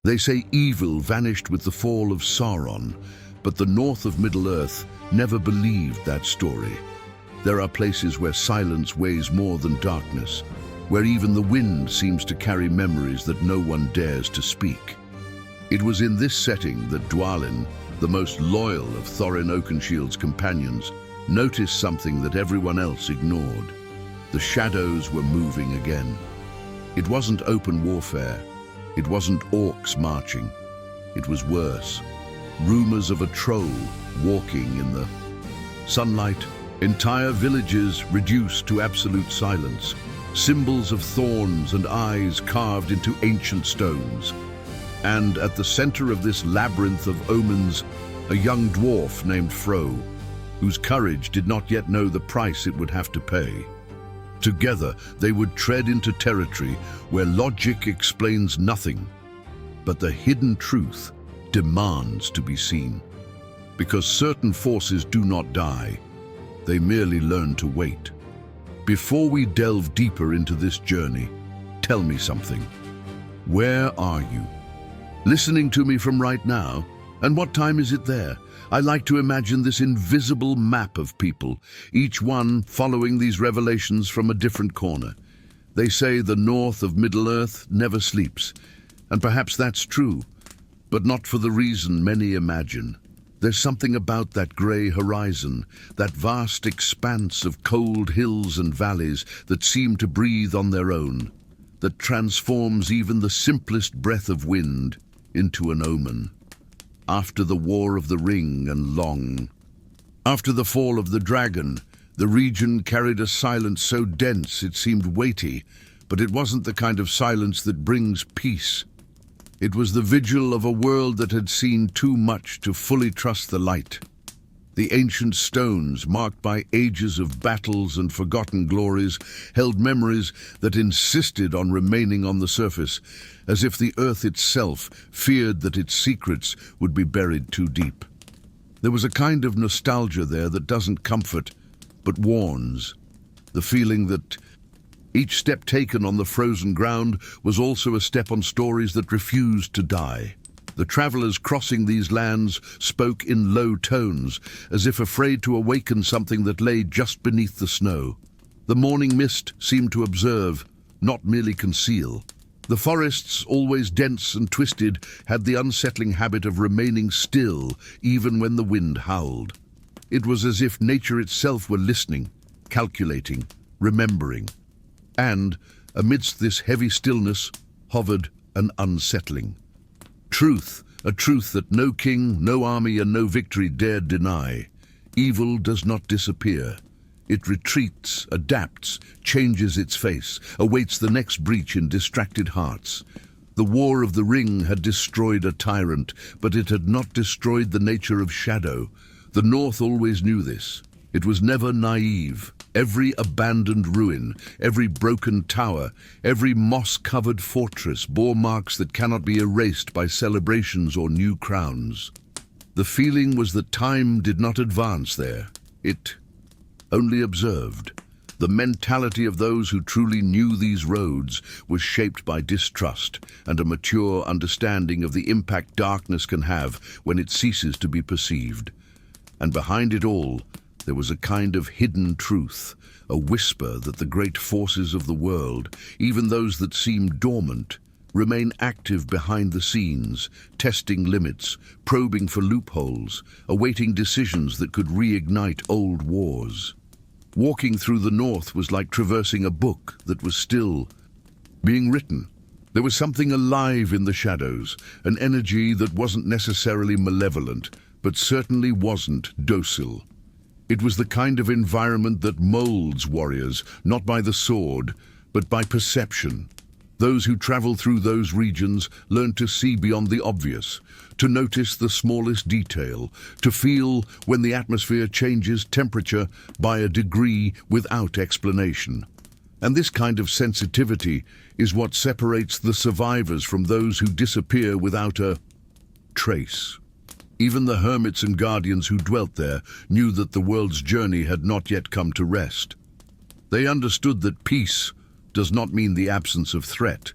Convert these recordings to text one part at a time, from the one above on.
They say evil vanished with the fall of Sauron, but the north of Middle-earth never believed that story. There are places where silence weighs more than darkness, where even the wind seems to carry memories that no one dares to speak. It was in this setting that Dwalin, the most loyal of Thorin Oakenshield's companions, noticed something that everyone else ignored. The shadows were moving again. It wasn't open warfare. It wasn't orcs marching. It was worse. Rumors of a troll walking in the sunlight. Entire villages reduced to absolute silence. Symbols of thorns and eyes carved into ancient stones. And at the center of this labyrinth of omens, a young dwarf named Froh, whose courage did not yet know the price it would have to pay. Together, they would tread into territory where logic explains nothing, but the hidden truth demands to be seen. Because certain forces do not die, they merely learn to wait. Before we delve deeper into this journey, tell me something. Where are you? Listening to me from right now? And what time is it there? I like to imagine this invisible map of people, each one following these revelations from a different corner. They say the north of Middle-earth never sleeps, and perhaps that's true, but not for the reason many imagine. There's something about that grey horizon, that vast expanse of cold hills and valleys that seem to breathe on their own, that transforms even the simplest breath of wind into an omen. After the War of the Ring and long, after the fall of the dragon, the region carried a silence so dense it seemed weighty, but it wasn't the kind of silence that brings peace. It was the vigil of a world that had seen too much to fully trust the light. The ancient stones, marked by ages of battles and forgotten glories, held memories that insisted on remaining on the surface, as if the earth itself feared that its secrets would be buried too deep. There was a kind of nostalgia there that doesn't comfort, but warns. The feeling that each step taken on the frozen ground was also a step on stories that refused to die. The travelers crossing these lands spoke in low tones, as if afraid to awaken something that lay just beneath the snow. The morning mist seemed to observe, not merely conceal. The forests, always dense and twisted, had the unsettling habit of remaining still even when the wind howled. It was as if nature itself were listening, calculating, remembering. And, amidst this heavy stillness, hovered an unsettling truth, a truth that no king, no army, and no victory dared deny. Evil does not disappear. It retreats, adapts, changes its face, awaits the next breach in distracted hearts. The War of the Ring had destroyed a tyrant, but it had not destroyed the nature of shadow. The North always knew this. It was never naive. Every abandoned ruin, every broken tower, every moss-covered fortress bore marks that cannot be erased by celebrations or new crowns. The feeling was that time did not advance there. It only observed. The mentality of those who truly knew these roads was shaped by distrust and a mature understanding of the impact darkness can have when it ceases to be perceived. And behind it all, there was a kind of hidden truth, a whisper that the great forces of the world, even those that seem dormant, remain active behind the scenes, testing limits, probing for loopholes, awaiting decisions that could reignite old wars. Walking through the North was like traversing a book that was still being written. There was something alive in the shadows, an energy that wasn't necessarily malevolent, but certainly wasn't docile. It was the kind of environment that molds warriors, not by the sword, but by perception. Those who travel through those regions learn to see beyond the obvious, to notice the smallest detail, to feel when the atmosphere changes temperature by a degree without explanation. And this kind of sensitivity is what separates the survivors from those who disappear without a trace. Even the hermits and guardians who dwelt there knew that the world's journey had not yet come to rest. They understood that peace does not mean the absence of threat,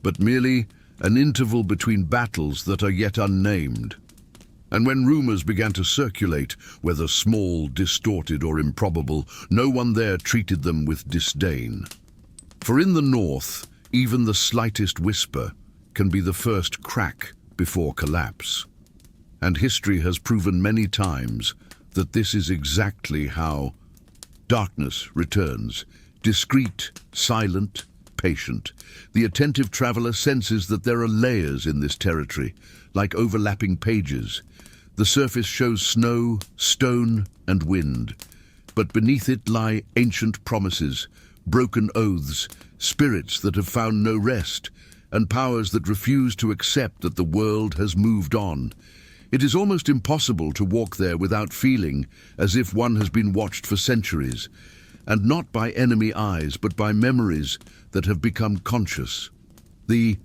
but merely an interval between battles that are yet unnamed. And when rumors began to circulate, whether small, distorted, or improbable, no one there treated them with disdain. For in the north, even the slightest whisper can be the first crack before collapse. And history has proven many times that this is exactly how darkness returns, discreet, silent, patient. The attentive traveler senses that there are layers in this territory, like overlapping pages. The surface shows snow, stone, and wind, but beneath it lie ancient promises, broken oaths, spirits that have found no rest, and powers that refuse to accept that the world has moved on. It is almost impossible to walk there without feeling as if one has been watched for centuries, and not by enemy eyes, but by memories that have become conscious. The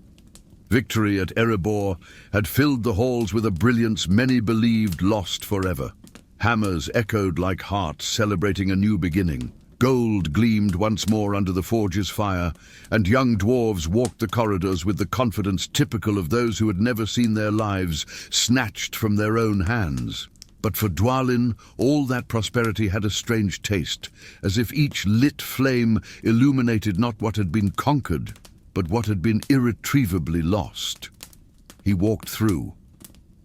victory at Erebor had filled the halls with a brilliance many believed lost forever. Hammers echoed like hearts celebrating a new beginning. Gold gleamed once more under the forge's fire, and young dwarves walked the corridors with the confidence typical of those who had never seen their lives snatched from their own hands. But for Dwalin, all that prosperity had a strange taste, as if each lit flame illuminated not what had been conquered, but what had been irretrievably lost. He walked through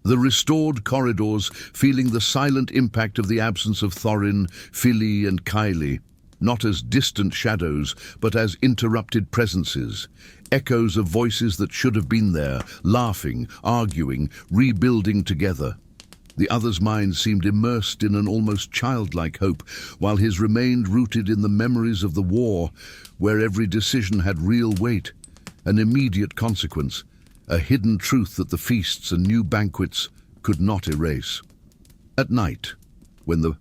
the restored corridors, feeling the silent impact of the absence of Thorin, Fili, and Kylie, not as distant shadows, but as interrupted presences, echoes of voices that should have been there, laughing, arguing, rebuilding together. The other's mind seemed immersed in an almost childlike hope, while his remained rooted in the memories of the war, where every decision had real weight, an immediate consequence, a hidden truth that the feasts and new banquets could not erase. At night, when the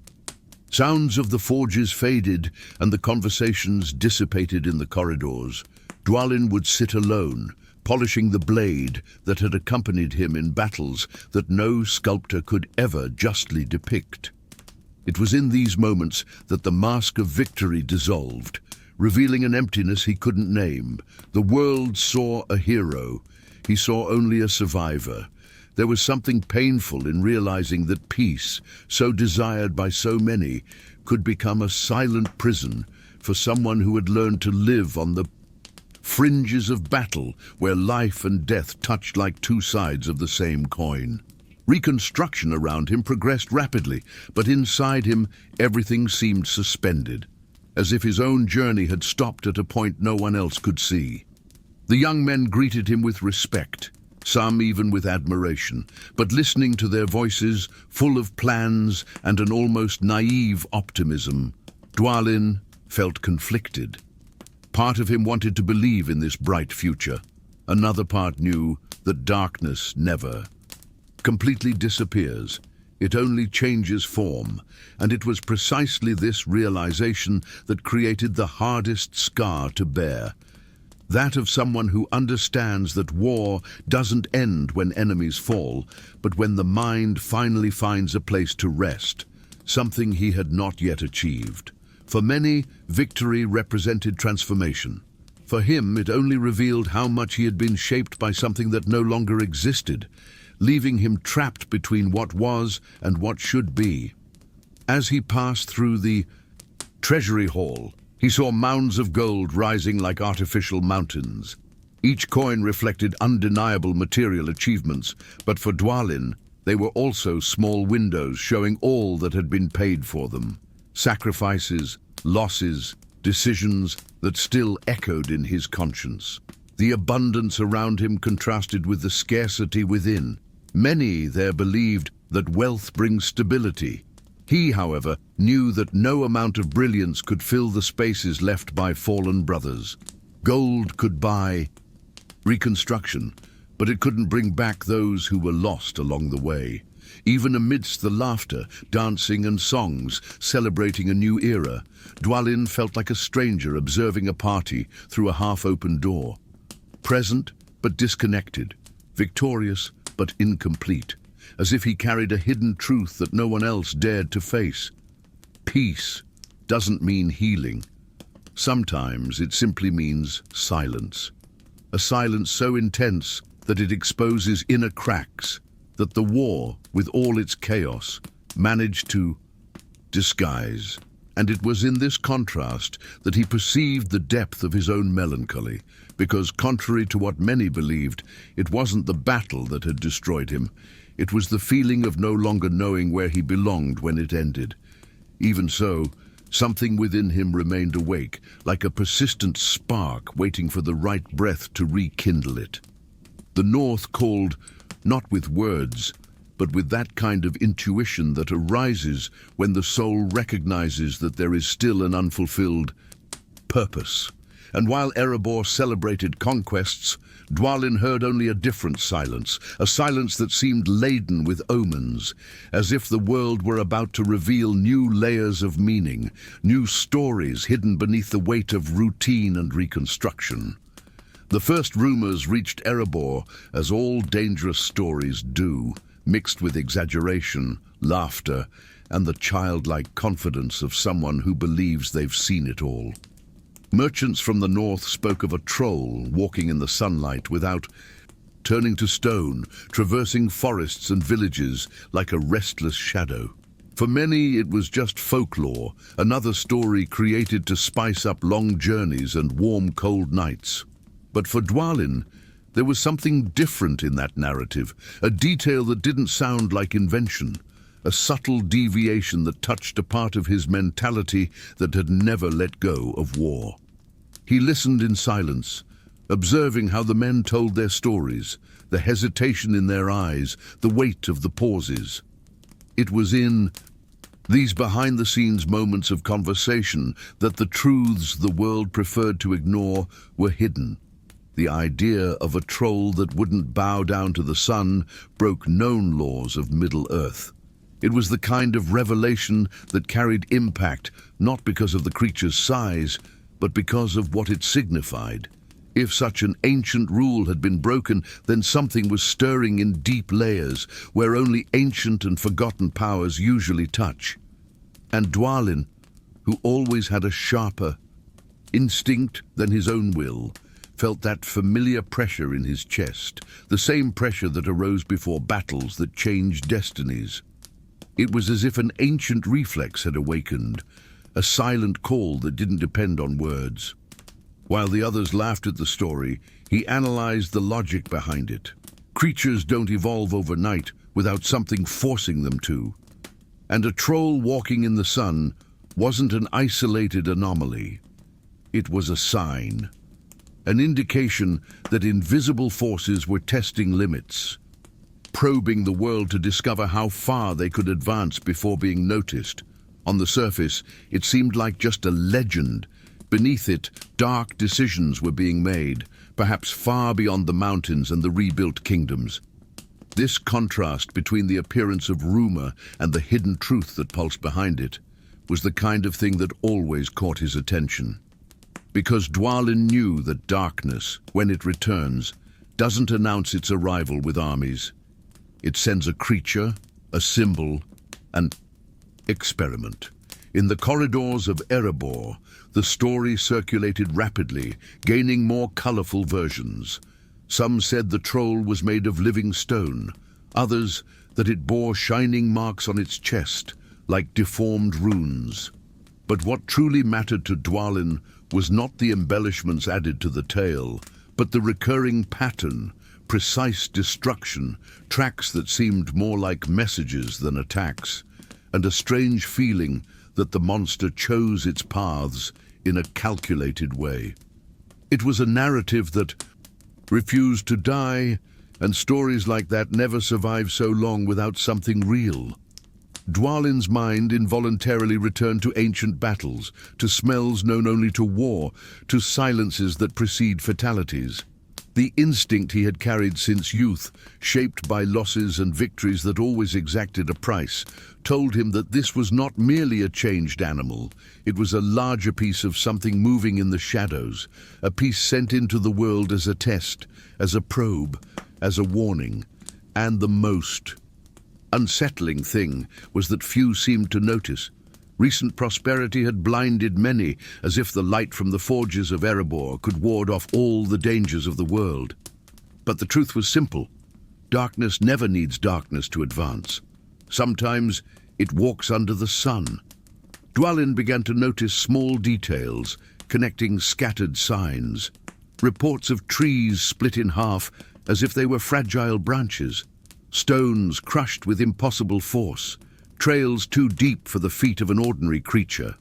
sounds of the forges faded and the conversations dissipated in the corridors, Dwalin would sit alone, polishing the blade that had accompanied him in battles that no sculptor could ever justly depict. It was in these moments that the mask of victory dissolved, revealing an emptiness he couldn't name. The world saw a hero. He saw only a survivor. There was something painful in realizing that peace, so desired by so many, could become a silent prison for someone who had learned to live on the fringes of battle, where life and death touched like two sides of the same coin. Reconstruction around him progressed rapidly, but inside him everything seemed suspended, as if his own journey had stopped at a point no one else could see. The young men greeted him with respect, some even with admiration, but listening to their voices, full of plans and an almost naive optimism, Dwalin felt conflicted. Part of him wanted to believe in this bright future. Another part knew that darkness never completely disappears. It only changes form, and it was precisely this realization that created the hardest scar to bear. That of someone who understands that war doesn't end when enemies fall, but when the mind finally finds a place to rest, something he had not yet achieved. For many, victory represented transformation. For him, it only revealed how much he had been shaped by something that no longer existed, leaving him trapped between what was and what should be. As he passed through the treasury hall, he saw mounds of gold rising like artificial mountains. Each coin reflected undeniable material achievements, but for Dwalin, they were also small windows showing all that had been paid for them. Sacrifices, losses, decisions that still echoed in his conscience. The abundance around him contrasted with the scarcity within. Many there believed that wealth brings stability. He, however, knew that no amount of brilliance could fill the spaces left by fallen brothers. Gold could buy reconstruction, but it couldn't bring back those who were lost along the way. Even amidst the laughter, dancing and songs celebrating a new era, Dwalin felt like a stranger observing a party through a half-open door. Present but disconnected, victorious but incomplete, as if he carried a hidden truth that no one else dared to face. Peace doesn't mean healing. Sometimes it simply means silence. A silence so intense that it exposes inner cracks, that the war, with all its chaos, managed to disguise. And it was in this contrast that he perceived the depth of his own melancholy, because, contrary to what many believed, it wasn't the battle that had destroyed him. It was the feeling of no longer knowing where he belonged when it ended. Even so, something within him remained awake, like a persistent spark waiting for the right breath to rekindle it. The North called, not with words, but with that kind of intuition that arises when the soul recognizes that there is still an unfulfilled purpose. And while Erebor celebrated conquests, Dwalin heard only a different silence, a silence that seemed laden with omens, as if the world were about to reveal new layers of meaning, new stories hidden beneath the weight of routine and reconstruction. The first rumors reached Erebor, as all dangerous stories do, mixed with exaggeration, laughter, and the childlike confidence of someone who believes they've seen it all. Merchants from the north spoke of a troll walking in the sunlight without turning to stone, traversing forests and villages like a restless shadow. For many, it was just folklore, another story created to spice up long journeys and warm, cold nights. But for Dwalin, there was something different in that narrative, a detail that didn't sound like invention, a subtle deviation that touched a part of his mentality that had never let go of war. He listened in silence, observing how the men told their stories, the hesitation in their eyes, the weight of the pauses. It was in these behind-the-scenes moments of conversation that the truths the world preferred to ignore were hidden. The idea of a troll that wouldn't bow down to the sun broke known laws of Middle-earth. It was the kind of revelation that carried impact, not because of the creature's size, but because of what it signified. If such an ancient rule had been broken, then something was stirring in deep layers, where only ancient and forgotten powers usually touch. And Dwalin, who always had a sharper instinct than his own will, felt that familiar pressure in his chest, the same pressure that arose before battles that changed destinies. It was as if an ancient reflex had awakened, a silent call that didn't depend on words. While the others laughed at the story, he analyzed the logic behind it. Creatures don't evolve overnight without something forcing them to. And a troll walking in the sun wasn't an isolated anomaly. It was a sign, an indication that invisible forces were testing limits, probing the world to discover how far they could advance before being noticed. On the surface, it seemed like just a legend. Beneath it, dark decisions were being made, perhaps far beyond the mountains and the rebuilt kingdoms. This contrast between the appearance of rumor and the hidden truth that pulsed behind it was the kind of thing that always caught his attention. Because Dwalin knew that darkness, when it returns, doesn't announce its arrival with armies. It sends a creature, a symbol, an experiment. In the corridors of Erebor, the story circulated rapidly, gaining more colorful versions. Some said the troll was made of living stone, others that it bore shining marks on its chest, like deformed runes. But what truly mattered to Dwalin was not the embellishments added to the tale, but the recurring pattern, precise destruction, tracks that seemed more like messages than attacks, and a strange feeling that the monster chose its paths in a calculated way. It was a narrative that refused to die, and stories like that never survive so long without something real. Dwalin's mind involuntarily returned to ancient battles, to smells known only to war, to silences that precede fatalities. The instinct he had carried since youth, shaped by losses and victories that always exacted a price, told him that this was not merely a changed animal. It was a larger piece of something moving in the shadows, a piece sent into the world as a test, as a probe, as a warning. And the most unsettling thing was that few seemed to notice. Recent prosperity had blinded many, as if the light from the forges of Erebor could ward off all the dangers of the world. But the truth was simple. Darkness never needs darkness to advance. Sometimes it walks under the sun. Dwalin began to notice small details, connecting scattered signs. Reports of trees split in half as if they were fragile branches. Stones crushed with impossible force. Trails too deep for the feet of an ordinary creature.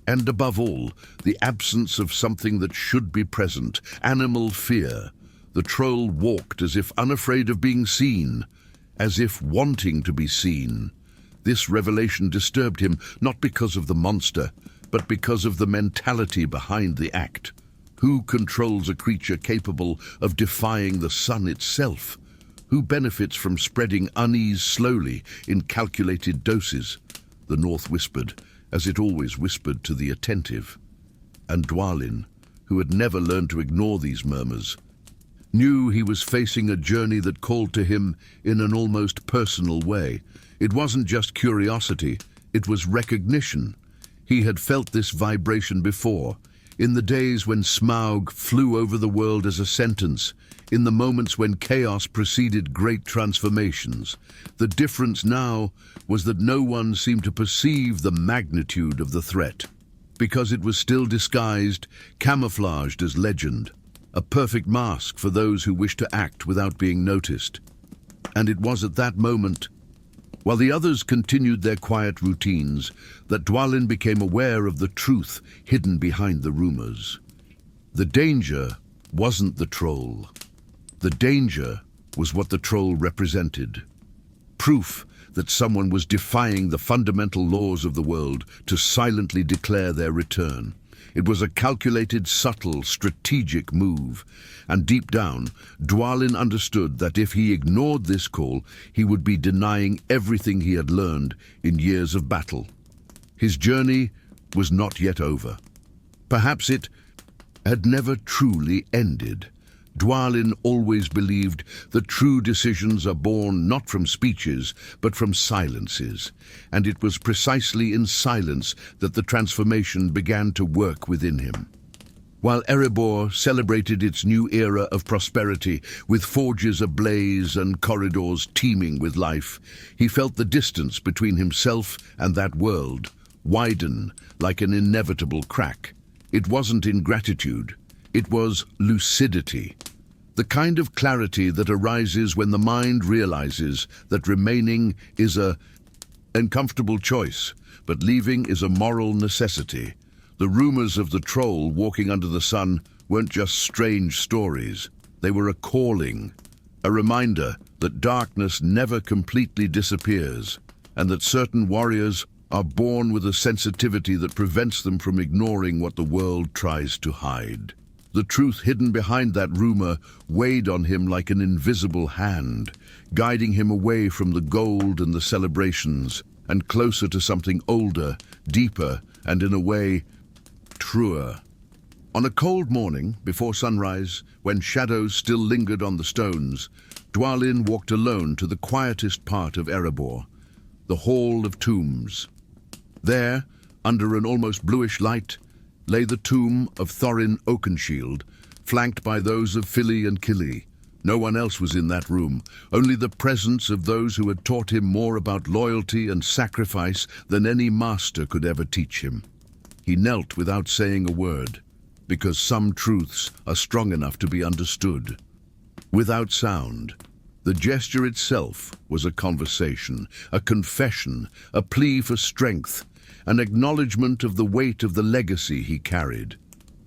And above all, the absence of something that should be present, animal fear. The troll walked as if unafraid of being seen, as if wanting to be seen. This revelation disturbed him, not because of the monster, but because of the mentality behind the act. Who controls a creature capable of defying the sun itself? Who benefits from spreading unease slowly in calculated doses? The North whispered, as it always whispered to the attentive. And Dwalin, who had never learned to ignore these murmurs, knew he was facing a journey that called to him in an almost personal way. It wasn't just curiosity, it was recognition. He had felt this vibration before, in the days when Smaug flew over the world as a sentence, in the moments when chaos preceded great transformations. The difference now was that no one seemed to perceive the magnitude of the threat, because it was still disguised, camouflaged as legend, a perfect mask for those who wish to act without being noticed. And it was at that moment, while the others continued their quiet routines, that Dwalin became aware of the truth hidden behind the rumors. The danger wasn't the troll. The danger was what the troll represented. Proof that someone was defying the fundamental laws of the world to silently declare their return. It was a calculated, subtle, strategic move, and deep down, Dwalin understood that if he ignored this call, he would be denying everything he had learned in years of battle. His journey was not yet over. Perhaps it had never truly ended. Dwalin always believed that true decisions are born not from speeches, but from silences, and it was precisely in silence that the transformation began to work within him. While Erebor celebrated its new era of prosperity, with forges ablaze and corridors teeming with life, he felt the distance between himself and that world widen like an inevitable crack. It wasn't ingratitude. It was lucidity, the kind of clarity that arises when the mind realizes that remaining is an uncomfortable choice, but leaving is a moral necessity. The rumors of the troll walking under the sun weren't just strange stories. They were a calling, a reminder that darkness never completely disappears, and that certain warriors are born with a sensitivity that prevents them from ignoring what the world tries to hide. The truth hidden behind that rumor weighed on him like an invisible hand, guiding him away from the gold and the celebrations, and closer to something older, deeper, and in a way, truer. On a cold morning, before sunrise, when shadows still lingered on the stones, Dwalin walked alone to the quietest part of Erebor, the Hall of Tombs. There, under an almost bluish light, lay the tomb of Thorin Oakenshield, flanked by those of Fili and Kili. No one else was in that room, only the presence of those who had taught him more about loyalty and sacrifice than any master could ever teach him. He knelt without saying a word, because some truths are strong enough to be understood. Without sound, the gesture itself was a conversation, a confession, a plea for strength, an acknowledgement of the weight of the legacy he carried.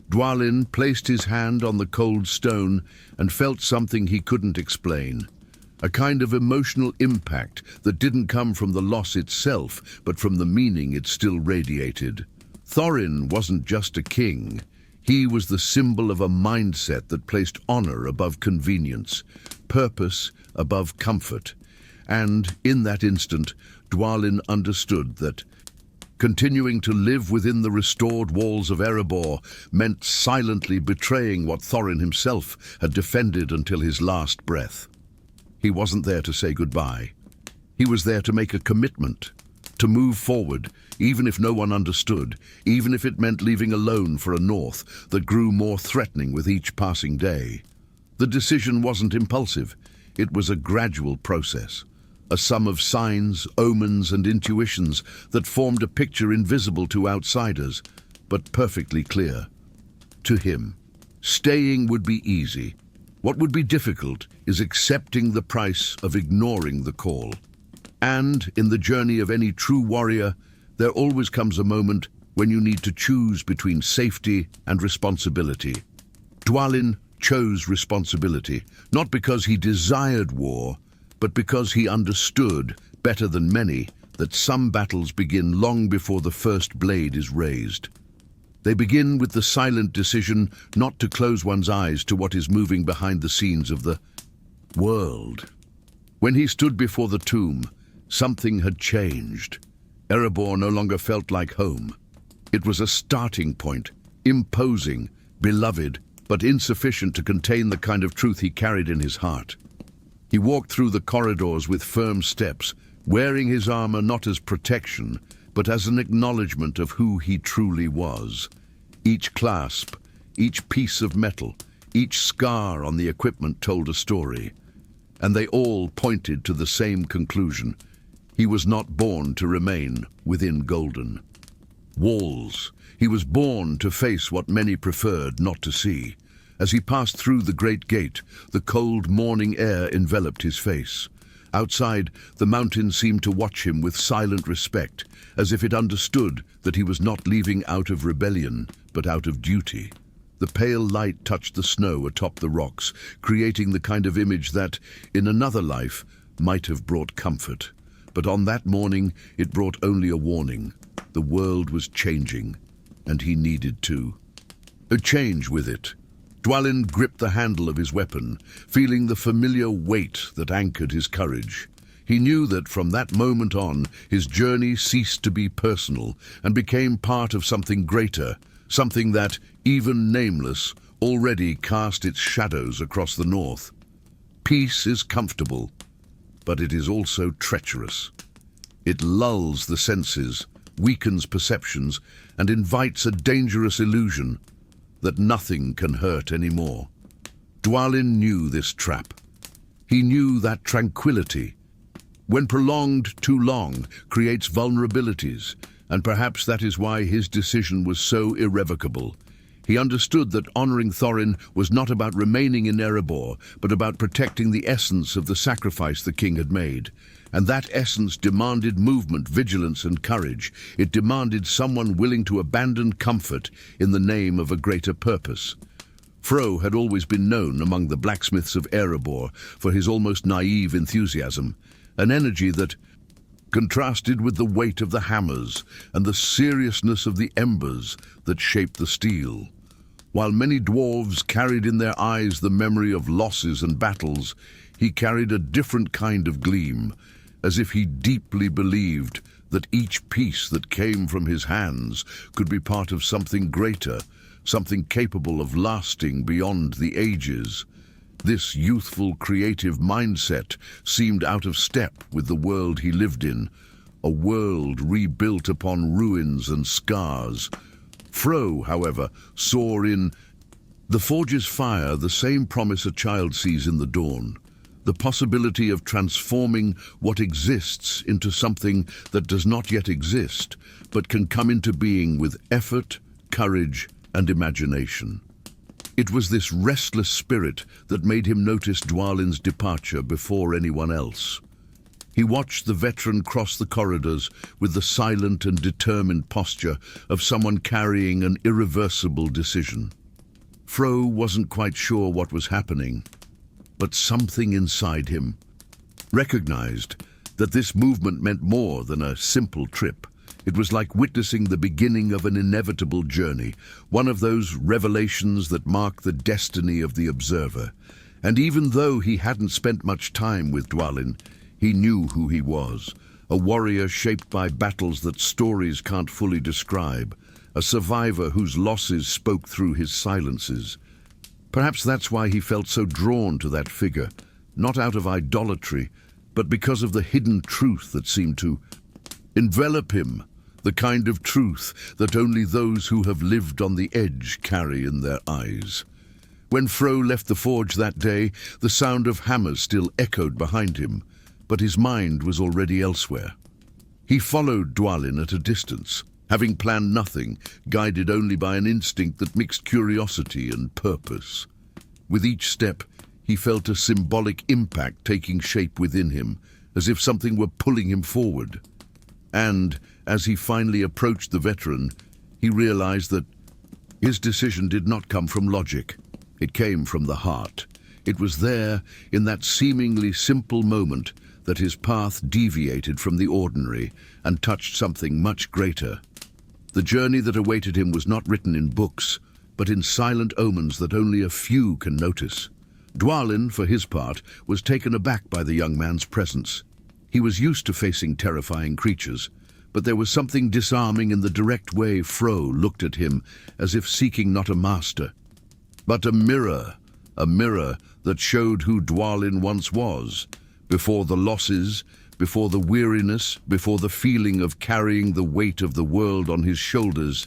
Dwalin placed his hand on the cold stone and felt something he couldn't explain, a kind of emotional impact that didn't come from the loss itself, but from the meaning it still radiated. Thorin wasn't just a king. He was the symbol of a mindset that placed honor above convenience, purpose above comfort. And in that instant, Dwalin understood that continuing to live within the restored walls of Erebor meant silently betraying what Thorin himself had defended until his last breath. He wasn't there to say goodbye. He was there to make a commitment, to move forward, even if no one understood, even if it meant leaving alone for a north that grew more threatening with each passing day. The decision wasn't impulsive. It was a gradual process, a sum of signs, omens, and intuitions that formed a picture invisible to outsiders, but perfectly clear. To him, staying would be easy. What would be difficult is accepting the price of ignoring the call. And in the journey of any true warrior, there always comes a moment when you need to choose between safety and responsibility. Dwalin chose responsibility, not because he desired war, but because he understood, better than many, that some battles begin long before the first blade is raised. They begin with the silent decision not to close one's eyes to what is moving behind the scenes of the world. When he stood before the tomb, something had changed. Erebor no longer felt like home. It was a starting point, imposing, beloved, but insufficient to contain the kind of truth he carried in his heart. He walked through the corridors with firm steps, wearing his armor not as protection, but as an acknowledgement of who he truly was. Each clasp, each piece of metal, each scar on the equipment told a story, and they all pointed to the same conclusion. He was not born to remain within golden walls. He was born to face what many preferred not to see. As he passed through the great gate, the cold morning air enveloped his face. Outside, the mountain seemed to watch him with silent respect, as if it understood that he was not leaving out of rebellion, but out of duty. The pale light touched the snow atop the rocks, creating the kind of image that, in another life, might have brought comfort. But on that morning, it brought only a warning. The world was changing, and he needed to change with it. Dwalin gripped the handle of his weapon, feeling the familiar weight that anchored his courage. He knew that from that moment on, his journey ceased to be personal and became part of something greater, something that, even nameless, already cast its shadows across the north. Peace is comfortable, but it is also treacherous. It lulls the senses, weakens perceptions, and invites a dangerous illusion that nothing can hurt anymore. Dwalin knew this trap. He knew that tranquility, when prolonged too long, creates vulnerabilities, and perhaps that is why his decision was so irrevocable. He understood that honoring Thorin was not about remaining in Erebor, but about protecting the essence of the sacrifice the king had made. And that essence demanded movement, vigilance, and courage. It demanded someone willing to abandon comfort in the name of a greater purpose. Froh had always been known among the blacksmiths of Erebor for his almost naive enthusiasm, an energy that contrasted with the weight of the hammers and the seriousness of the embers that shaped the steel. While many dwarves carried in their eyes the memory of losses and battles, he carried a different kind of gleam, as if he deeply believed that each piece that came from his hands could be part of something greater, something capable of lasting beyond the ages. This youthful, creative mindset seemed out of step with the world he lived in, a world rebuilt upon ruins and scars. Froh, however, saw in the forge's fire the same promise a child sees in the dawn, the possibility of transforming what exists into something that does not yet exist, but can come into being with effort, courage, and imagination. It was this restless spirit that made him notice Dwalin's departure before anyone else. He watched the veteran cross the corridors with the silent and determined posture of someone carrying an irreversible decision. Froh wasn't quite sure what was happening, but something inside him recognized that this movement meant more than a simple trip. It was like witnessing the beginning of an inevitable journey, one of those revelations that mark the destiny of the observer. And even though he hadn't spent much time with Dwalin, he knew who he was, a warrior shaped by battles that stories can't fully describe, a survivor whose losses spoke through his silences. Perhaps that's why he felt so drawn to that figure, not out of idolatry, but because of the hidden truth that seemed to envelop him, the kind of truth that only those who have lived on the edge carry in their eyes. When Froh left the forge that day, the sound of hammers still echoed behind him, but his mind was already elsewhere. He followed Dwalin at a distance, having planned nothing, guided only by an instinct that mixed curiosity and purpose. With each step, he felt a symbolic impact taking shape within him, as if something were pulling him forward. And, as he finally approached the veteran, he realized that his decision did not come from logic. It came from the heart. It was there, in that seemingly simple moment, that his path deviated from the ordinary and touched something much greater. The journey that awaited him was not written in books, but in silent omens that only a few can notice. Dwalin, for his part, was taken aback by the young man's presence. He was used to facing terrifying creatures, but there was something disarming in the direct way Froh looked at him, as if seeking not a master, but a mirror that showed who Dwalin once was, before the losses, before the weariness, before the feeling of carrying the weight of the world on his shoulders.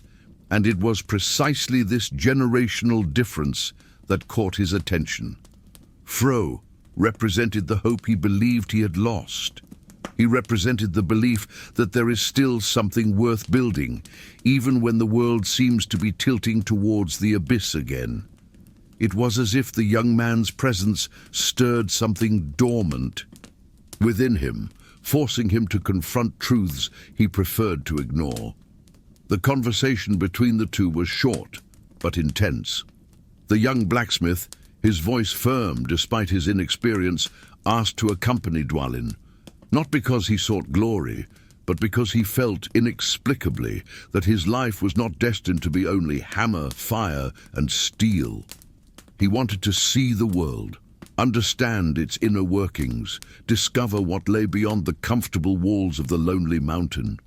And it was precisely this generational difference that caught his attention. Froh represented the hope he believed he had lost. He represented the belief that there is still something worth building, even when the world seems to be tilting towards the abyss again. It was as if the young man's presence stirred something dormant within him, forcing him to confront truths he preferred to ignore. The conversation between the two was short, but intense. The young blacksmith, his voice firm despite his inexperience, asked to accompany Dwalin, not because he sought glory, but because he felt inexplicably that his life was not destined to be only hammer, fire, and steel. He wanted to see the world, understand its inner workings, discover what lay beyond the comfortable walls of the lonely mountain.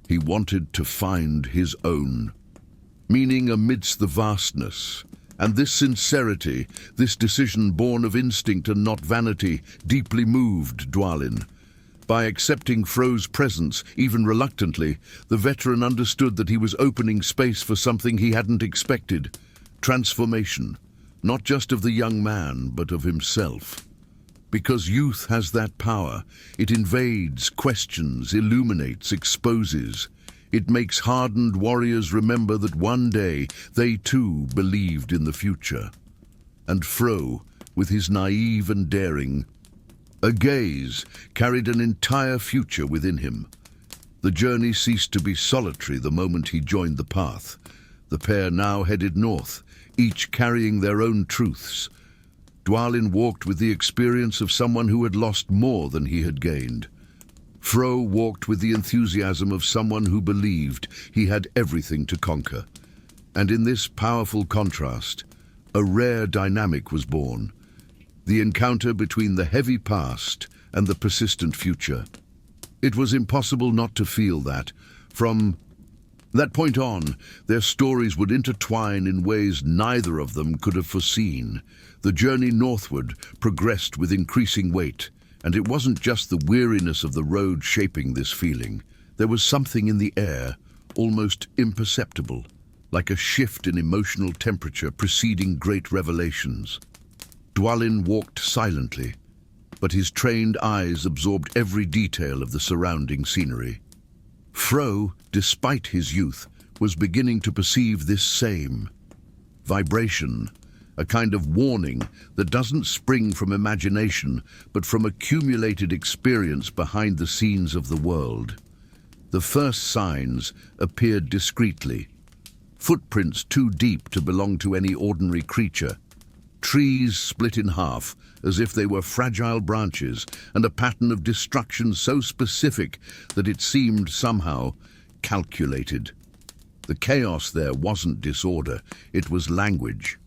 He wanted to find his own meaning amidst the vastness. And this sincerity, this decision born of instinct and not vanity, deeply moved Dwalin. By accepting Froh's presence, even reluctantly, the veteran understood that he was opening space for something he hadn't expected: transformation. Not just of the young man, but of himself. Because youth has that power. It invades, questions, illuminates, exposes. It makes hardened warriors remember that one day they too believed in the future. And Froh, with his naive and daring gaze, carried an entire future within him. The journey ceased to be solitary the moment he joined the path. The pair now headed north, each carrying their own truths. Dwalin walked with the experience of someone who had lost more than he had gained. Froh walked with the enthusiasm of someone who believed he had everything to conquer. And in this powerful contrast, a rare dynamic was born: the encounter between the heavy past and the persistent future. It was impossible not to feel that. From that point on, their stories would intertwine in ways neither of them could have foreseen. The journey northward progressed with increasing weight, and it wasn't just the weariness of the road shaping this feeling. There was something in the air, almost imperceptible, like a shift in emotional temperature preceding great revelations. Dwalin walked silently, but his trained eyes absorbed every detail of the surrounding scenery. Froh, despite his youth, was beginning to perceive this same vibration, a kind of warning that doesn't spring from imagination, but from accumulated experience behind the scenes of the world. The first signs appeared discreetly: footprints too deep to belong to any ordinary creature, trees split in half as if they were fragile branches, and a pattern of destruction so specific that it seemed somehow calculated. The chaos there wasn't disorder, it was language.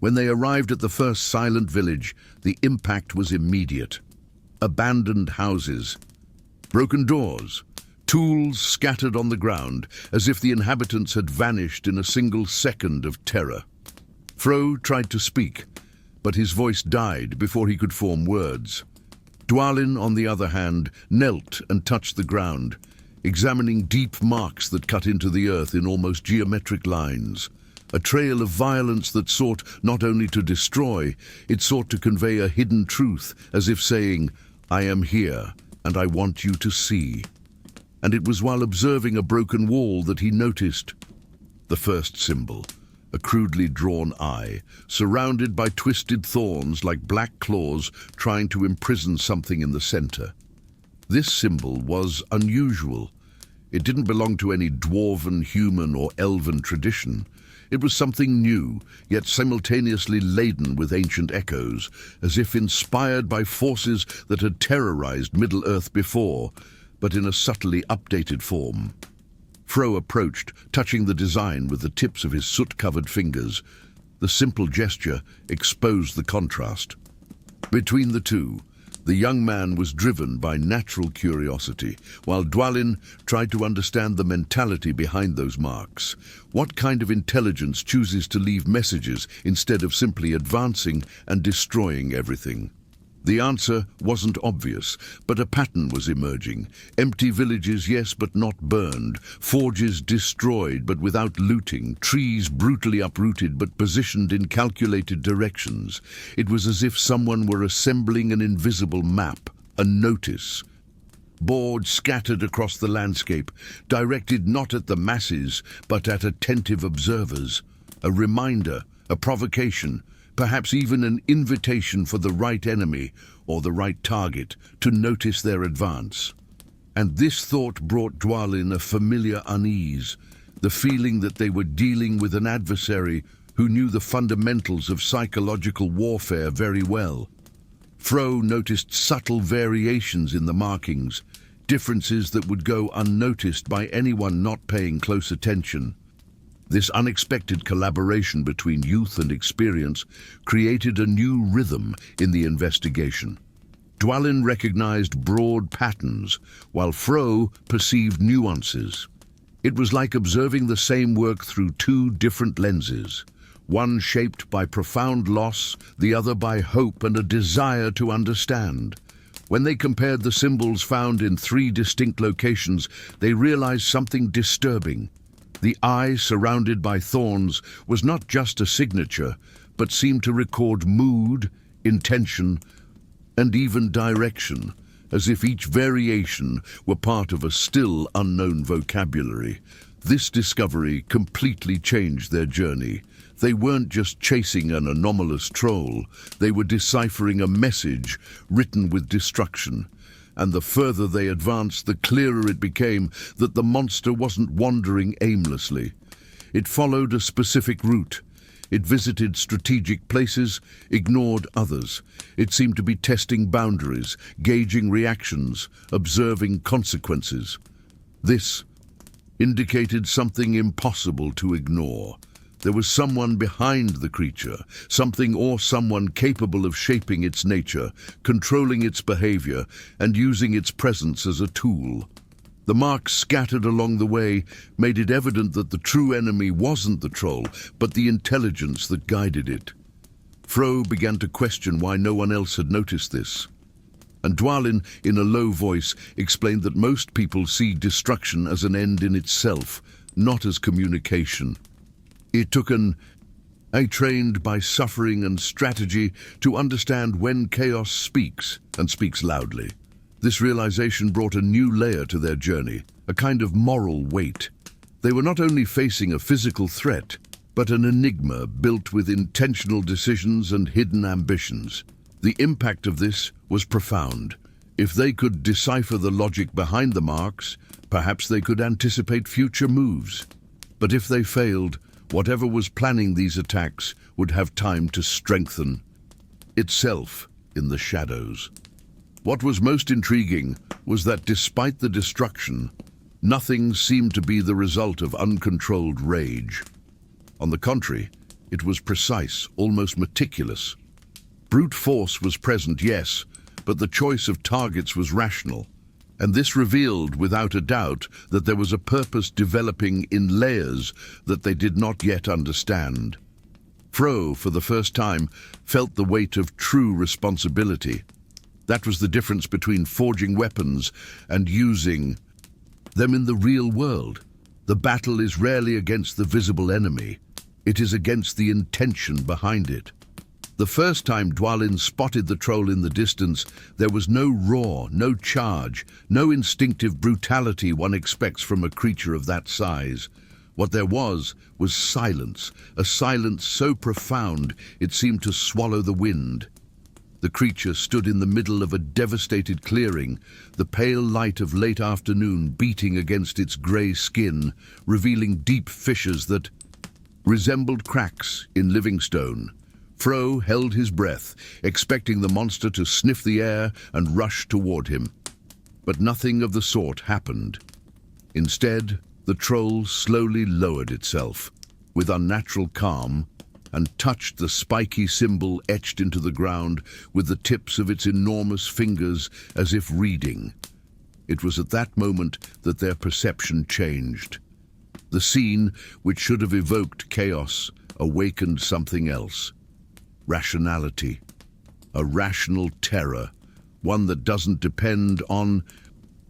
When they arrived at the first silent village, the impact was immediate. Abandoned houses, broken doors, tools scattered on the ground, as if the inhabitants had vanished in a single second of terror. Froh tried to speak, but his voice died before he could form words. Dwalin, on the other hand, knelt and touched the ground, examining deep marks that cut into the earth in almost geometric lines. a trail of violence that sought not only to destroy, it sought to convey a hidden truth, as if saying, "I am here, and I want you to see." And it was while observing a broken wall that he noticed the first symbol, a crudely drawn eye, surrounded by twisted thorns like black claws trying to imprison something in the center. This symbol was unusual. It didn't belong to any dwarven, human, or elven tradition. It was something new, yet simultaneously laden with ancient echoes, as if inspired by forces that had terrorized Middle-earth before, but in a subtly updated form. Froh approached, touching the design with the tips of his soot-covered fingers. The simple gesture exposed the contrast. Between the two, the young man was driven by natural curiosity, while Dwalin tried to understand the mentality behind those marks. What kind of intelligence chooses to leave messages instead of simply advancing and destroying everything? The answer wasn't obvious, but a pattern was emerging. Empty villages, yes, but not burned. Forges destroyed, but without looting. Trees brutally uprooted, but positioned in calculated directions. It was as if someone were assembling an invisible map, a notice. Boards scattered across the landscape, directed not at the masses, but at attentive observers. A reminder, a provocation, perhaps even an invitation for the right enemy or the right target to notice their advance. And this thought brought Dwalin a familiar unease, the feeling that they were dealing with an adversary who knew the fundamentals of psychological warfare very well. Froh noticed subtle variations in the markings, differences that would go unnoticed by anyone not paying close attention. This unexpected collaboration between youth and experience created a new rhythm in the investigation. Dwalin recognized broad patterns, while Froh perceived nuances. It was like observing the same work through two different lenses, one shaped by profound loss, the other by hope and a desire to understand. When they compared the symbols found in three distinct locations, they realized something disturbing. The eye, surrounded by thorns, was not just a signature, but seemed to record mood, intention, and even direction, as if each variation were part of a still unknown vocabulary. This discovery completely changed their journey. They weren't just chasing an anomalous troll, they were deciphering a message written with destruction. And the further they advanced, the clearer it became that the monster wasn't wandering aimlessly. It followed a specific route. It visited strategic places, ignored others. It seemed to be testing boundaries, gauging reactions, observing consequences. This indicated something impossible to ignore. There was someone behind the creature, something or someone capable of shaping its nature, controlling its behavior, and using its presence as a tool. The marks scattered along the way made it evident that the true enemy wasn't the troll, but the intelligence that guided it. Froh began to question why no one else had noticed this. And Dwalin, in a low voice, explained that most people see destruction as an end in itself, not as communication. It took I trained by suffering and strategy to understand when chaos speaks, and speaks loudly. This realization brought a new layer to their journey, a kind of moral weight. They were not only facing a physical threat, but an enigma built with intentional decisions and hidden ambitions. The impact of this was profound. If they could decipher the logic behind the marks, perhaps they could anticipate future moves. But if they failed, whatever was planning these attacks would have time to strengthen itself in the shadows. What was most intriguing was that despite the destruction, nothing seemed to be the result of uncontrolled rage. On the contrary, it was precise, almost meticulous. Brute force was present, yes, but the choice of targets was rational. And this revealed, without a doubt, that there was a purpose developing in layers that they did not yet understand. Froh, for the first time, felt the weight of true responsibility. That was the difference between forging weapons and using them in the real world. The battle is rarely against the visible enemy. It is against the intention behind it. The first time Dwalin spotted the troll in the distance, there was no roar, no charge, no instinctive brutality one expects from a creature of that size. What there was silence, a silence so profound it seemed to swallow the wind. The creature stood in the middle of a devastated clearing, the pale light of late afternoon beating against its grey skin, revealing deep fissures that resembled cracks in living stone. Froh held his breath, expecting the monster to sniff the air and rush toward him. But nothing of the sort happened. Instead, the troll slowly lowered itself, with unnatural calm, and touched the spiky symbol etched into the ground with the tips of its enormous fingers as if reading. It was at that moment that their perception changed. The scene, which should have evoked chaos, awakened something else. Rationality. A rational terror, one that doesn't depend on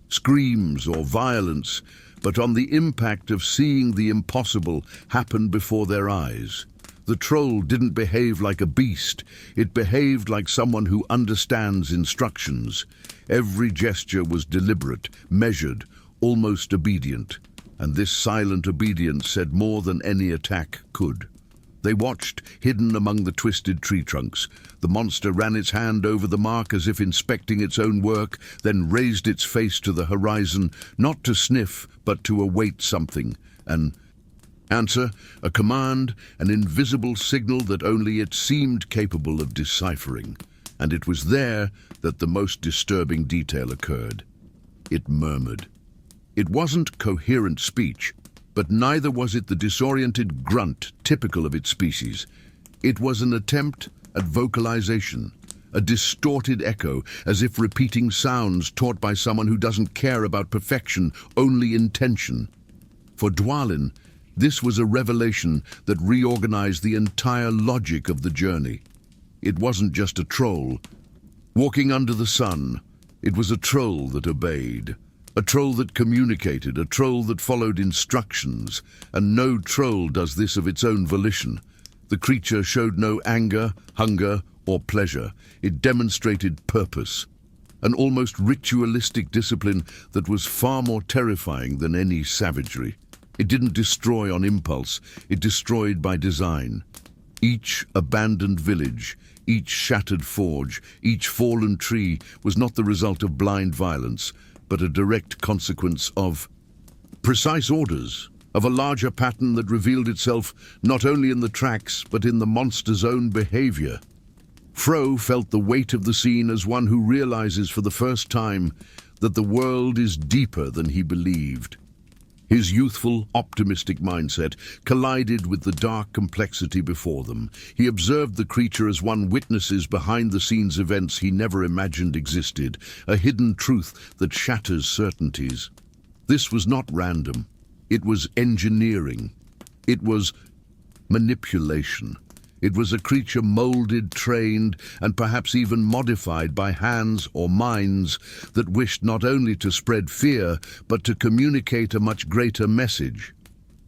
screams or violence, but on the impact of seeing the impossible happen before their eyes. The troll didn't behave like a beast, it behaved like someone who understands instructions. Every gesture was deliberate, measured, almost obedient, and this silent obedience said more than any attack could. They watched, hidden among the twisted tree trunks. The monster ran its hand over the mark as if inspecting its own work, then raised its face to the horizon, not to sniff, but to await something. An answer, a command, an invisible signal that only it seemed capable of deciphering. And it was there that the most disturbing detail occurred. It murmured. It wasn't coherent speech, but neither was it the disoriented grunt typical of its species. It was an attempt at vocalization, a distorted echo, as if repeating sounds taught by someone who doesn't care about perfection, only intention. For Dwalin, this was a revelation that reorganized the entire logic of the journey. It wasn't just a troll walking under the sun. It was a troll that obeyed. A troll that communicated, a troll that followed instructions, and no troll does this of its own volition. The creature showed no anger, hunger, or pleasure. It demonstrated purpose, an almost ritualistic discipline that was far more terrifying than any savagery. It didn't destroy on impulse, it destroyed by design. Each abandoned village, each shattered forge, each fallen tree was not the result of blind violence, but a direct consequence of precise orders, of a larger pattern that revealed itself not only in the tracks, but in the monster's own behavior. Froh felt the weight of the scene as one who realizes for the first time that the world is deeper than he believed. His youthful, optimistic mindset collided with the dark complexity before them. He observed the creature as one witnesses behind-the-scenes events he never imagined existed, a hidden truth that shatters certainties. This was not random. It was engineering. It was manipulation. It was a creature molded, trained, and perhaps even modified by hands or minds that wished not only to spread fear, but to communicate a much greater message.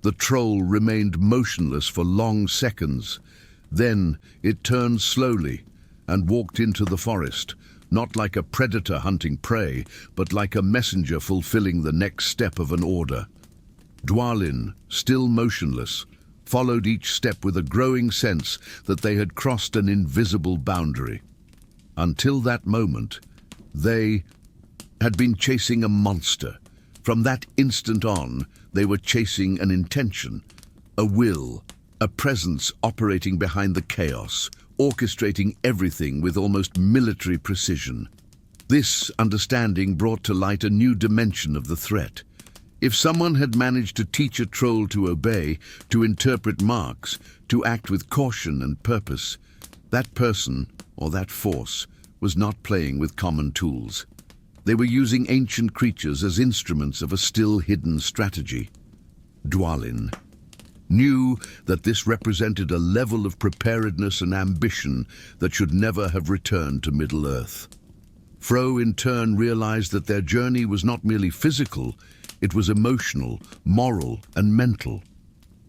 The troll remained motionless for long seconds. Then it turned slowly and walked into the forest, not like a predator hunting prey, but like a messenger fulfilling the next step of an order. Dwalin, still motionless, followed each step with a growing sense that they had crossed an invisible boundary. Until that moment, they had been chasing a monster. From that instant on, they were chasing an intention, a will, a presence operating behind the chaos, orchestrating everything with almost military precision. This understanding brought to light a new dimension of the threat. If someone had managed to teach a troll to obey, to interpret marks, to act with caution and purpose, that person, or that force, was not playing with common tools. They were using ancient creatures as instruments of a still hidden strategy. Dwalin knew that this represented a level of preparedness and ambition that should never have returned to Middle-earth. Froh in turn realized that their journey was not merely physical, it was emotional, moral, and mental.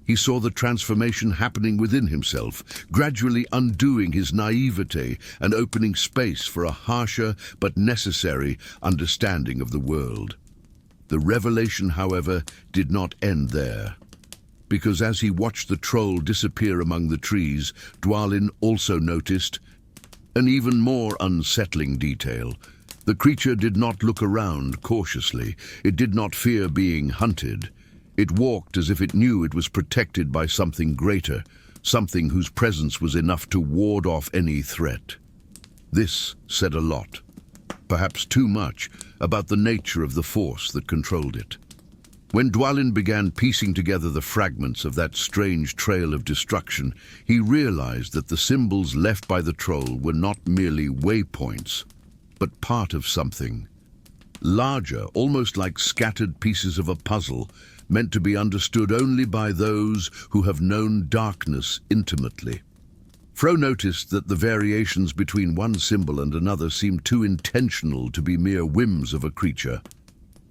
He saw the transformation happening within himself, gradually undoing his naivete and opening space for a harsher but necessary understanding of the world. The revelation, however, did not end there. Because as he watched the troll disappear among the trees, Dwalin also noticed an even more unsettling detail. The creature did not look around cautiously. It did not fear being hunted. It walked as if it knew it was protected by something greater, something whose presence was enough to ward off any threat. This said a lot, perhaps too much, about the nature of the force that controlled it. When Dwalin began piecing together the fragments of that strange trail of destruction, he realized that the symbols left by the troll were not merely waypoints, but part of something larger, almost like scattered pieces of a puzzle, meant to be understood only by those who have known darkness intimately. Froh noticed that the variations between one symbol and another seemed too intentional to be mere whims of a creature.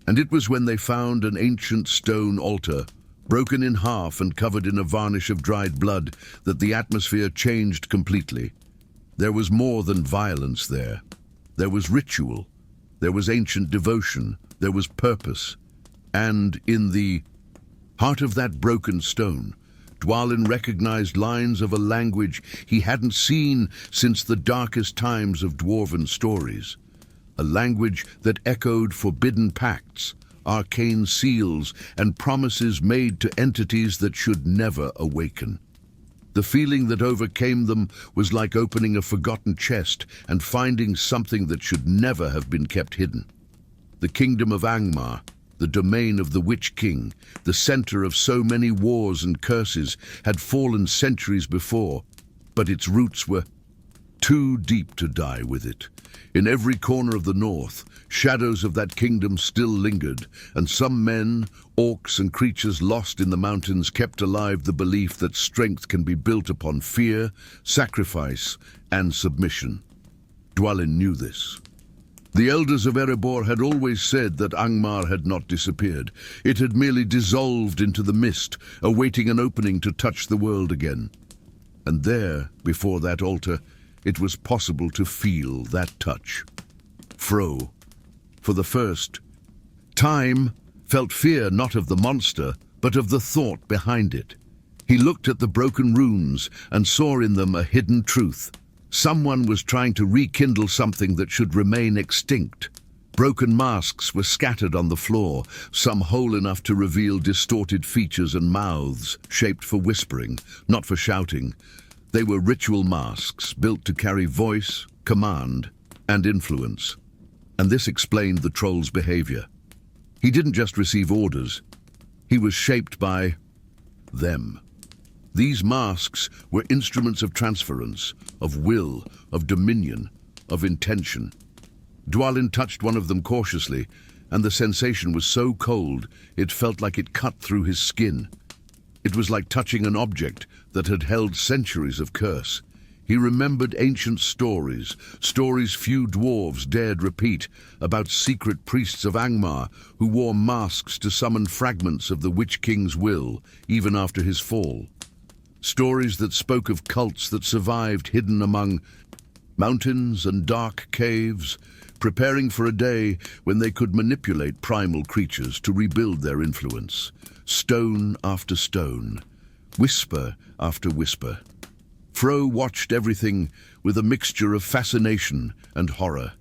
And it was when they found an ancient stone altar, broken in half and covered in a varnish of dried blood, that the atmosphere changed completely. There was more than violence there. There was ritual. There was ancient devotion. There was purpose. And in the heart of that broken stone, Dwalin recognized lines of a language he hadn't seen since the darkest times of dwarven stories. A language that echoed forbidden pacts, arcane seals, and promises made to entities that should never awaken. The feeling that overcame them was like opening a forgotten chest and finding something that should never have been kept hidden. The kingdom of Angmar, the domain of the Witch King, the center of so many wars and curses, had fallen centuries before, but its roots were too deep to die with it. In every corner of the north, shadows of that kingdom still lingered, and some men, orcs and creatures lost in the mountains kept alive the belief that strength can be built upon fear, sacrifice, and submission. Dwalin knew this. The elders of Erebor had always said that Angmar had not disappeared. It had merely dissolved into the mist, awaiting an opening to touch the world again. And there, before that altar, it was possible to feel that touch. Froh, for the first time, felt fear not of the monster, but of the thought behind it. He looked at the broken runes and saw in them a hidden truth. Someone was trying to rekindle something that should remain extinct. Broken masks were scattered on the floor, some whole enough to reveal distorted features and mouths, shaped for whispering, not for shouting. They were ritual masks, built to carry voice, command, and influence. And this explained the troll's behavior. He didn't just receive orders. He was shaped by them. These masks were instruments of transference, of will, of dominion, of intention. Dwalin touched one of them cautiously, and the sensation was so cold it felt like it cut through his skin. It was like touching an object that had held centuries of curse. He remembered ancient stories few dwarves dared repeat, about secret priests of Angmar who wore masks to summon fragments of the Witch King's will, even after his fall. Stories that spoke of cults that survived hidden among mountains and dark caves, preparing for a day when they could manipulate primal creatures to rebuild their influence, stone after stone, whisper after whisper. Froh watched everything with a mixture of fascination and horror.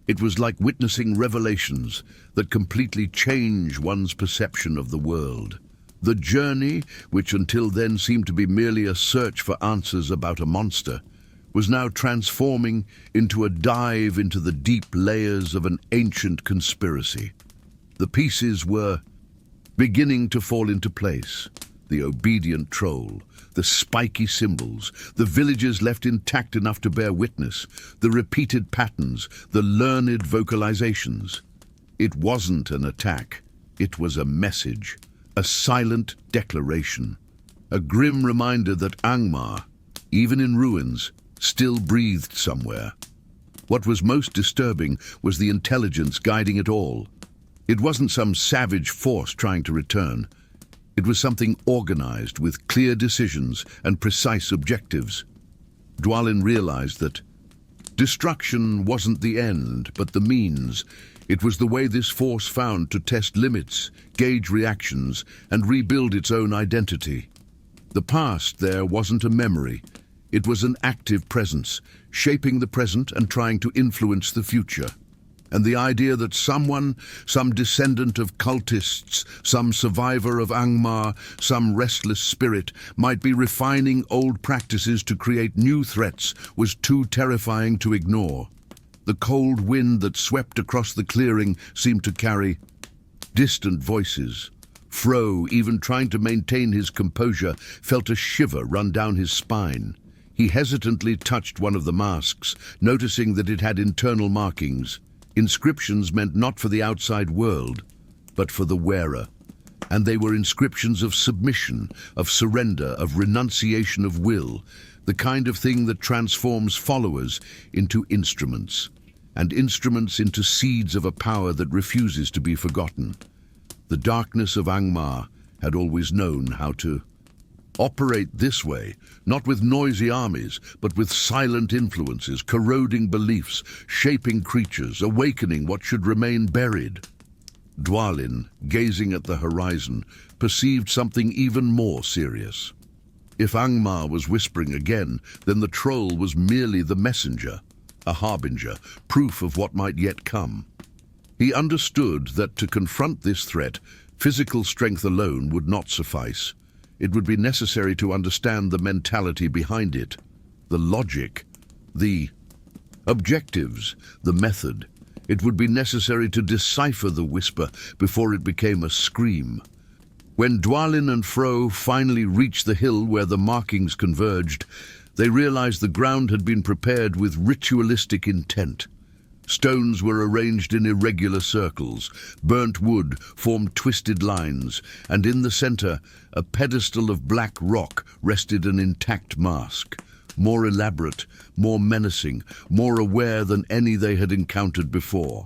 It was like witnessing revelations that completely change one's perception of the world. The journey, which until then seemed to be merely a search for answers about a monster, was now transforming into a dive into the deep layers of an ancient conspiracy. The pieces were beginning to fall into place. The obedient troll, the spiky symbols, the villages left intact enough to bear witness, the repeated patterns, the learned vocalizations. It wasn't an attack, it was a message, a silent declaration, a grim reminder that Angmar, even in ruins, still breathed somewhere. What was most disturbing was the intelligence guiding it all. It wasn't some savage force trying to return. It was something organized with clear decisions and precise objectives. Dwalin realized that destruction wasn't the end, but the means. It was the way this force found to test limits, gauge reactions, and rebuild its own identity. The past there wasn't a memory. It was an active presence, shaping the present and trying to influence the future. And the idea that someone, some descendant of cultists, some survivor of Angmar, some restless spirit, might be refining old practices to create new threats was too terrifying to ignore. The cold wind that swept across the clearing seemed to carry distant voices. Froh, even trying to maintain his composure, felt a shiver run down his spine. He hesitantly touched one of the masks, noticing that it had internal markings. Inscriptions meant not for the outside world, but for the wearer. And they were inscriptions of submission, of surrender, of renunciation of will, the kind of thing that transforms followers into instruments, and instruments into seeds of a power that refuses to be forgotten. The darkness of Angmar had always known how to operate this way, not with noisy armies, but with silent influences, corroding beliefs, shaping creatures, awakening what should remain buried. Dwalin, gazing at the horizon, perceived something even more serious. If Angmar was whispering again, then the troll was merely the messenger, a harbinger, proof of what might yet come. He understood that to confront this threat, physical strength alone would not suffice. It would be necessary to understand the mentality behind it, the logic, the objectives, the method. It would be necessary to decipher the whisper before it became a scream. When Dwalin and Froh finally reached the hill where the markings converged, they realized the ground had been prepared with ritualistic intent. Stones were arranged in irregular circles, burnt wood formed twisted lines, and in the center, a pedestal of black rock rested an intact mask, more elaborate, more menacing, more aware than any they had encountered before.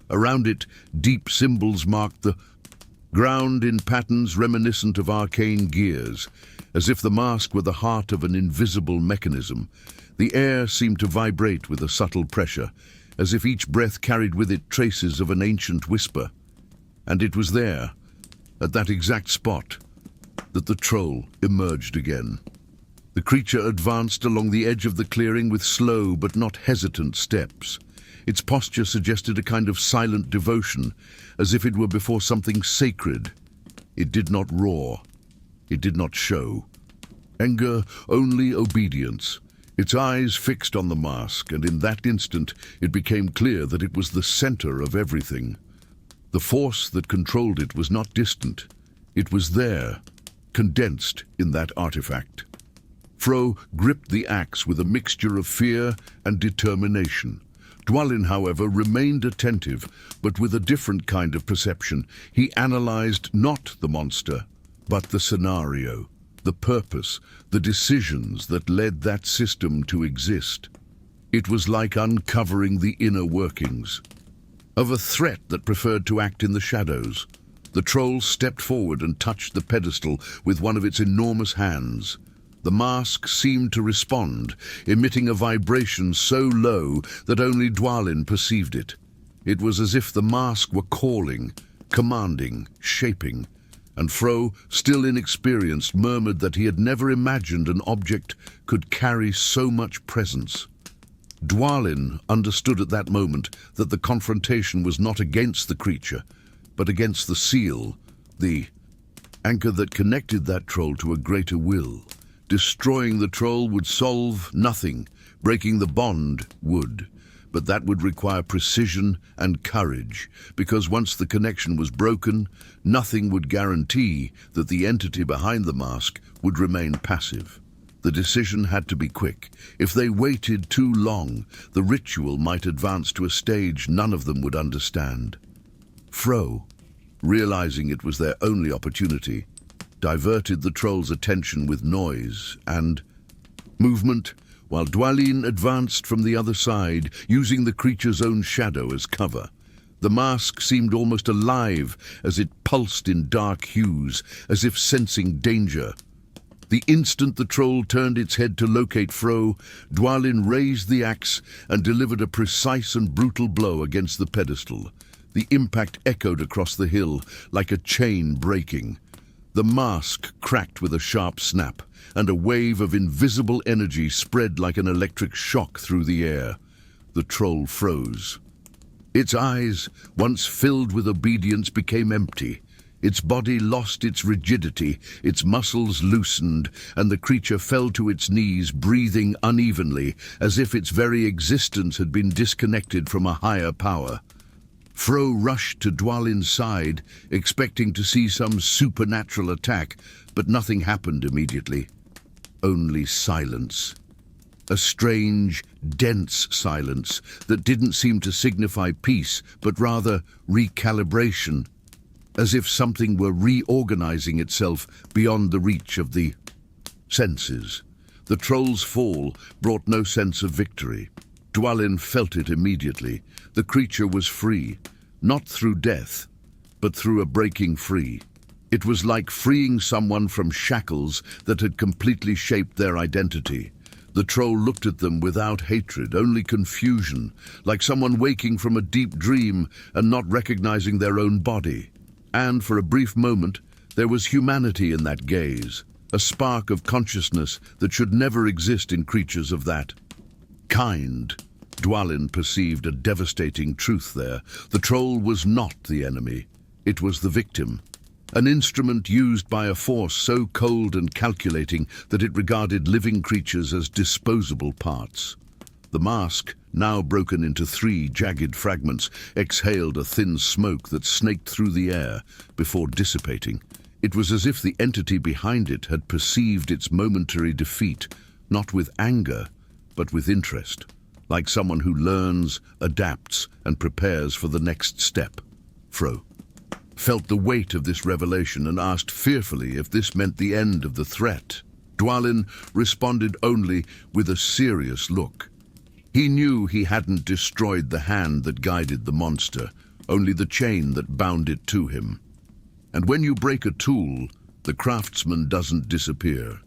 Around it, deep symbols marked the ground in patterns reminiscent of arcane gears, as if the mask were the heart of an invisible mechanism. The air seemed to vibrate with a subtle pressure, as if each breath carried with it traces of an ancient whisper. And it was there, at that exact spot, that the troll emerged again. The creature advanced along the edge of the clearing with slow but not hesitant steps. Its posture suggested a kind of silent devotion, as if it were before something sacred. It did not roar. It did not show anger, only obedience. Its eyes fixed on the mask, and in that instant it became clear that it was the center of everything. The force that controlled it was not distant. It was there, condensed in that artifact. Froh gripped the axe with a mixture of fear and determination. Dwalin, however, remained attentive, but with a different kind of perception. He analyzed not the monster, but the scenario, the purpose, the decisions that led that system to exist. It was like uncovering the inner workings of a threat that preferred to act in the shadows. The troll stepped forward and touched the pedestal with one of its enormous hands. The mask seemed to respond, emitting a vibration so low that only Dwalin perceived it. It was as if the mask were calling, commanding, shaping, and Froh, still inexperienced, murmured that he had never imagined an object could carry so much presence. Dwalin understood at that moment that the confrontation was not against the creature, but against the seal, the anchor that connected that troll to a greater will. Destroying the troll would solve nothing, breaking the bond would. But that would require precision and courage, because once the connection was broken, nothing would guarantee that the entity behind the mask would remain passive. The decision had to be quick. If they waited too long, the ritual might advance to a stage none of them would understand. Froh, realizing it was their only opportunity, diverted the troll's attention with noise and movement, while Dwalin advanced from the other side, using the creature's own shadow as cover. The mask seemed almost alive as it pulsed in dark hues, as if sensing danger. The instant the troll turned its head to locate Froh, Dwalin raised the axe and delivered a precise and brutal blow against the pedestal. The impact echoed across the hill like a chain breaking. The mask cracked with a sharp snap, and a wave of invisible energy spread like an electric shock through the air. The troll froze. Its eyes, once filled with obedience, became empty. Its body lost its rigidity, its muscles loosened, and the creature fell to its knees, breathing unevenly, as if its very existence had been disconnected from a higher power. Froh rushed to Dwalin's side, expecting to see some supernatural attack, but nothing happened immediately. Only silence. A strange, dense silence that didn't seem to signify peace, but rather recalibration, as if something were reorganizing itself beyond the reach of the senses. The troll's fall brought no sense of victory. Dwalin felt it immediately. The creature was free, not through death, but through a breaking free. It was like freeing someone from shackles that had completely shaped their identity. The troll looked at them without hatred, only confusion, like someone waking from a deep dream and not recognizing their own body. And for a brief moment, there was humanity in that gaze, a spark of consciousness that should never exist in creatures of that kind. Dwalin perceived a devastating truth there. The troll was not the enemy. It was the victim. An instrument used by a force so cold and calculating that it regarded living creatures as disposable parts. The mask, now broken into 3 jagged fragments, exhaled a thin smoke that snaked through the air before dissipating. It was as if the entity behind it had perceived its momentary defeat, not with anger, but with interest, like someone who learns, adapts, and prepares for the next step. Froh felt the weight of this revelation and asked fearfully if this meant the end of the threat. Dwalin responded only with a serious look. He knew he hadn't destroyed the hand that guided the monster, only the chain that bound it to him. And when you break a tool, the craftsman doesn't disappear.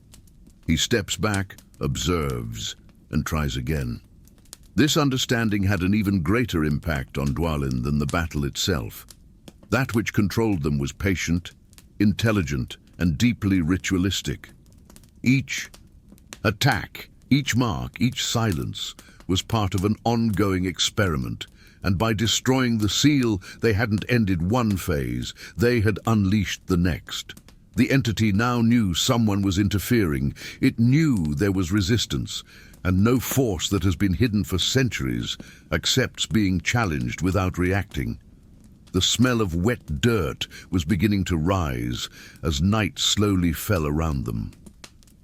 He steps back, observes, and tries again. This understanding had an even greater impact on Dwalin than the battle itself. That which controlled them was patient, intelligent, and deeply ritualistic. Each attack, each mark, each silence was part of an ongoing experiment, and by destroying the seal, they hadn't ended one phase, they had unleashed the next. The entity now knew someone was interfering. It knew there was resistance, and no force that has been hidden for centuries accepts being challenged without reacting. The smell of wet dirt was beginning to rise as night slowly fell around them.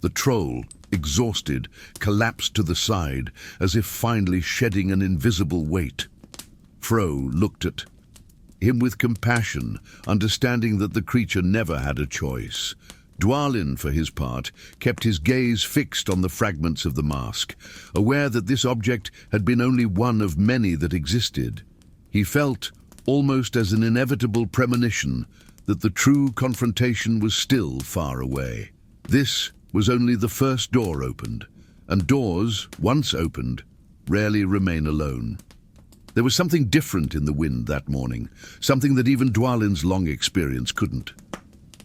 The troll, exhausted, collapsed to the side as if finally shedding an invisible weight. Froh looked at him with compassion, understanding that the creature never had a choice. Dwalin, for his part, kept his gaze fixed on the fragments of the mask, aware that this object had been only one of many that existed. He felt, almost as an inevitable premonition, that the true confrontation was still far away. This was only the first door opened, and doors, once opened, rarely remain alone. There was something different in the wind that morning, something that even Dwalin's long experience couldn't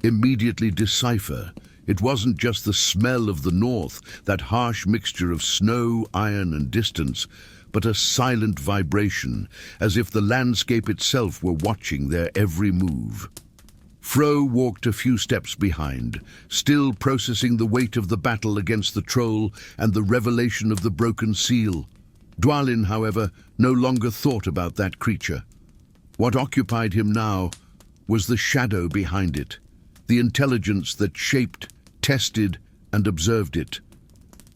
immediately decipher. It wasn't just the smell of the north, that harsh mixture of snow, iron, and distance, but a silent vibration, as if the landscape itself were watching their every move. Froh walked a few steps behind, still processing the weight of the battle against the troll and the revelation of the broken seal. Dwalin, however, no longer thought about that creature. What occupied him now was the shadow behind it, the intelligence that shaped, tested, and observed it.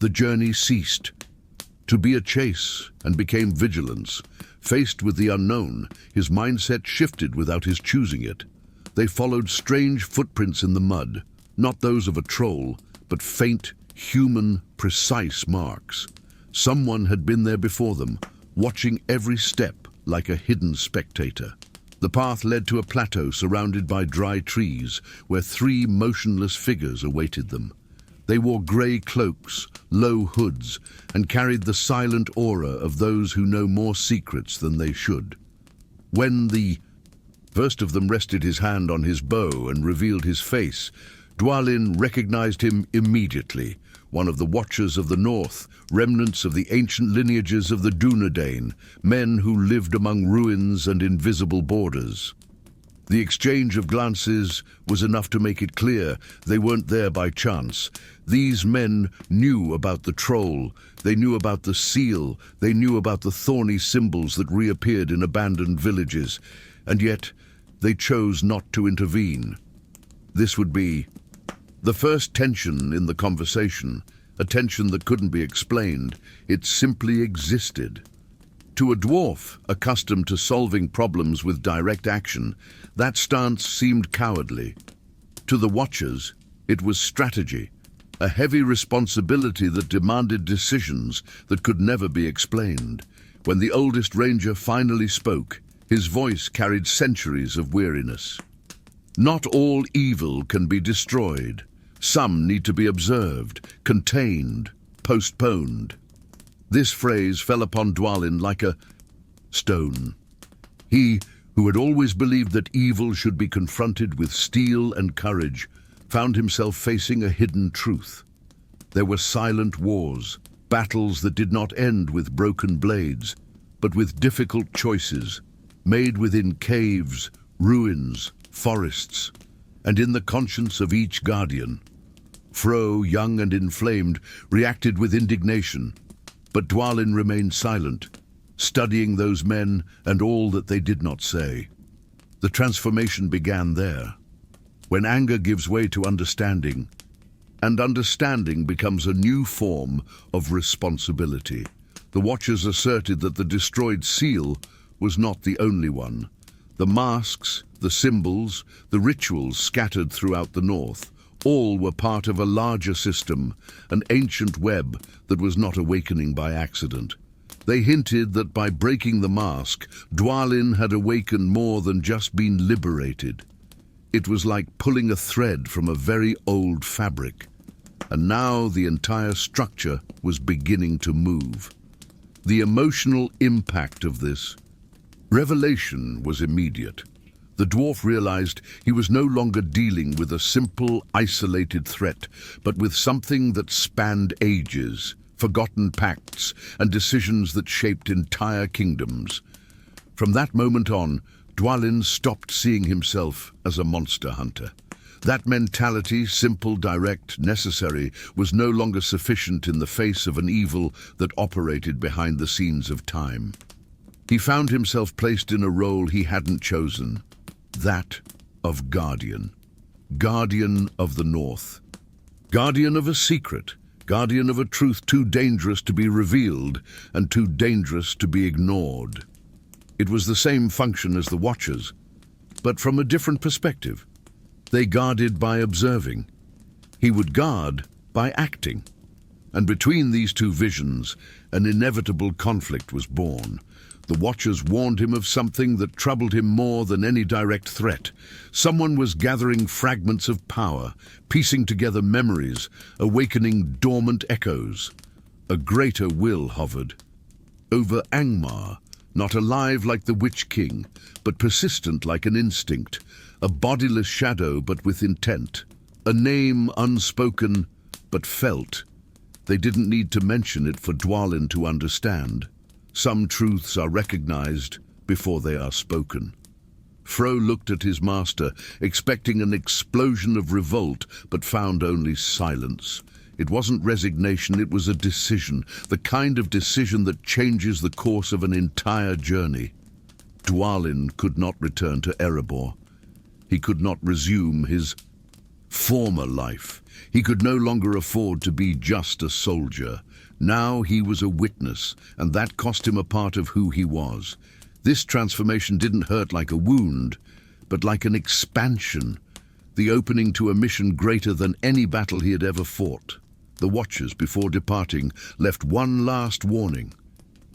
The journey ceased to be a chase and became vigilance. Faced with the unknown, his mindset shifted without his choosing it. They followed strange footprints in the mud, not those of a troll, but faint, human, precise marks. Someone had been there before them, watching every step, like a hidden spectator. The path led to a plateau surrounded by dry trees, where three motionless figures awaited them. They wore grey cloaks, low hoods, and carried the silent aura of those who know more secrets than they should. When the first of them rested his hand on his bow and revealed his face, Dwalin recognized him immediately, one of the Watchers of the North, remnants of the ancient lineages of the Dunedain, men who lived among ruins and invisible borders. The exchange of glances was enough to make it clear they weren't there by chance. These men knew about the troll, they knew about the seal, they knew about the thorny symbols that reappeared in abandoned villages, and yet they chose not to intervene. This would be the first tension in the conversation, a tension that couldn't be explained. It simply existed. To a dwarf, accustomed to solving problems with direct action, that stance seemed cowardly. To the Watchers, it was strategy, a heavy responsibility that demanded decisions that could never be explained. When the oldest ranger finally spoke, his voice carried centuries of weariness. Not all evil can be destroyed. Some need to be observed, contained, postponed. This phrase fell upon Dwalin like a stone. He, who had always believed that evil should be confronted with steel and courage, found himself facing a hidden truth. There were silent wars, battles that did not end with broken blades, but with difficult choices, made within caves, ruins, forests, and in the conscience of each guardian. Froh, young and inflamed, reacted with indignation, but Dwalin remained silent, studying those men and all that they did not say. The transformation began there, when anger gives way to understanding, and understanding becomes a new form of responsibility. The Watchers asserted that the destroyed seal was not the only one. The masks, the symbols, the rituals scattered throughout the north, all were part of a larger system, an ancient web that was not awakening by accident. They hinted that by breaking the mask, Dwalin had awakened more than just been liberated. It was like pulling a thread from a very old fabric, and now the entire structure was beginning to move. The emotional impact of this revelation was immediate. The dwarf realized he was no longer dealing with a simple, isolated threat, but with something that spanned ages, forgotten pacts, and decisions that shaped entire kingdoms. From that moment on, Dwalin stopped seeing himself as a monster hunter. That mentality, simple, direct, necessary, was no longer sufficient in the face of an evil that operated behind the scenes of time. He found himself placed in a role he hadn't chosen, that of guardian. Guardian of the North. Guardian of a secret. Guardian of a truth too dangerous to be revealed and too dangerous to be ignored. It was the same function as the Watchers, but from a different perspective. They guarded by observing. He would guard by acting. And between these two visions, an inevitable conflict was born. The Watchers warned him of something that troubled him more than any direct threat. Someone was gathering fragments of power, piecing together memories, awakening dormant echoes. A greater will hovered over Angmar, not alive like the Witch King, but persistent like an instinct, a bodiless shadow but with intent, a name unspoken but felt. They didn't need to mention it for Dwalin to understand. Some truths are recognized before they are spoken. Froh looked at his master, expecting an explosion of revolt, but found only silence. It wasn't resignation, it was a decision, the kind of decision that changes the course of an entire journey. Dwalin could not return to Erebor. He could not resume his former life. He could no longer afford to be just a soldier. Now he was a witness, and that cost him a part of who he was. This transformation didn't hurt like a wound, but like an expansion, the opening to a mission greater than any battle he had ever fought. The Watchers, before departing, left one last warning.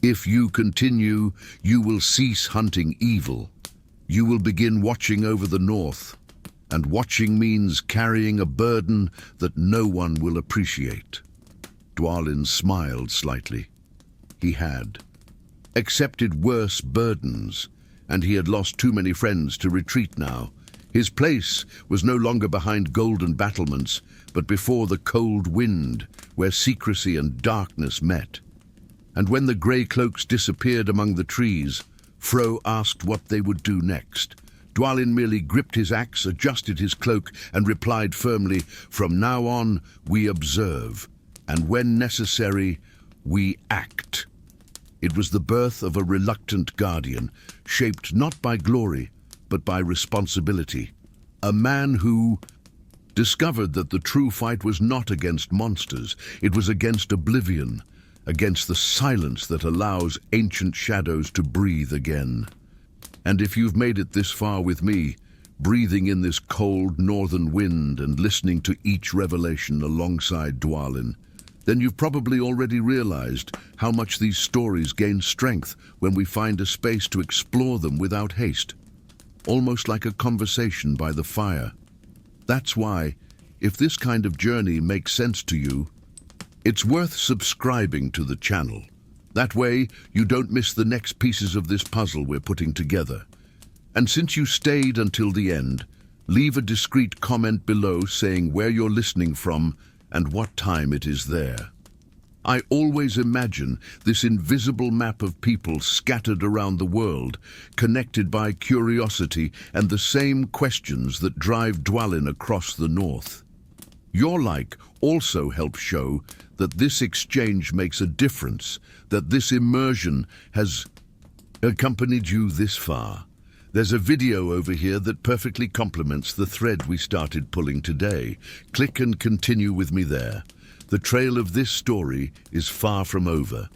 If you continue, you will cease hunting evil. You will begin watching over the north, and watching means carrying a burden that no one will appreciate." Dwalin smiled slightly. He had accepted worse burdens, and he had lost too many friends to retreat now. His place was no longer behind golden battlements, but before the cold wind, where secrecy and darkness met. And when the grey cloaks disappeared among the trees, Froh asked what they would do next. Dwalin merely gripped his axe, adjusted his cloak, and replied firmly, "From now on, we observe, and when necessary, we act." It was the birth of a reluctant guardian, shaped not by glory, but by responsibility. A man who discovered that the true fight was not against monsters, it was against oblivion, against the silence that allows ancient shadows to breathe again. And if you've made it this far with me, breathing in this cold northern wind and listening to each revelation alongside Dwalin, then you've probably already realized how much these stories gain strength when we find a space to explore them without haste, almost like a conversation by the fire. That's why, if this kind of journey makes sense to you, it's worth subscribing to the channel. That way, you don't miss the next pieces of this puzzle we're putting together. And since you stayed until the end, leave a discreet comment below saying where you're listening from and what time it is there. I always imagine this invisible map of people scattered around the world, connected by curiosity and the same questions that drive Dwalin across the north. Your like also helps show that this exchange makes a difference, that this immersion has accompanied you this far. There's a video over here that perfectly complements the thread we started pulling today. Click and continue with me there. The trail of this story is far from over.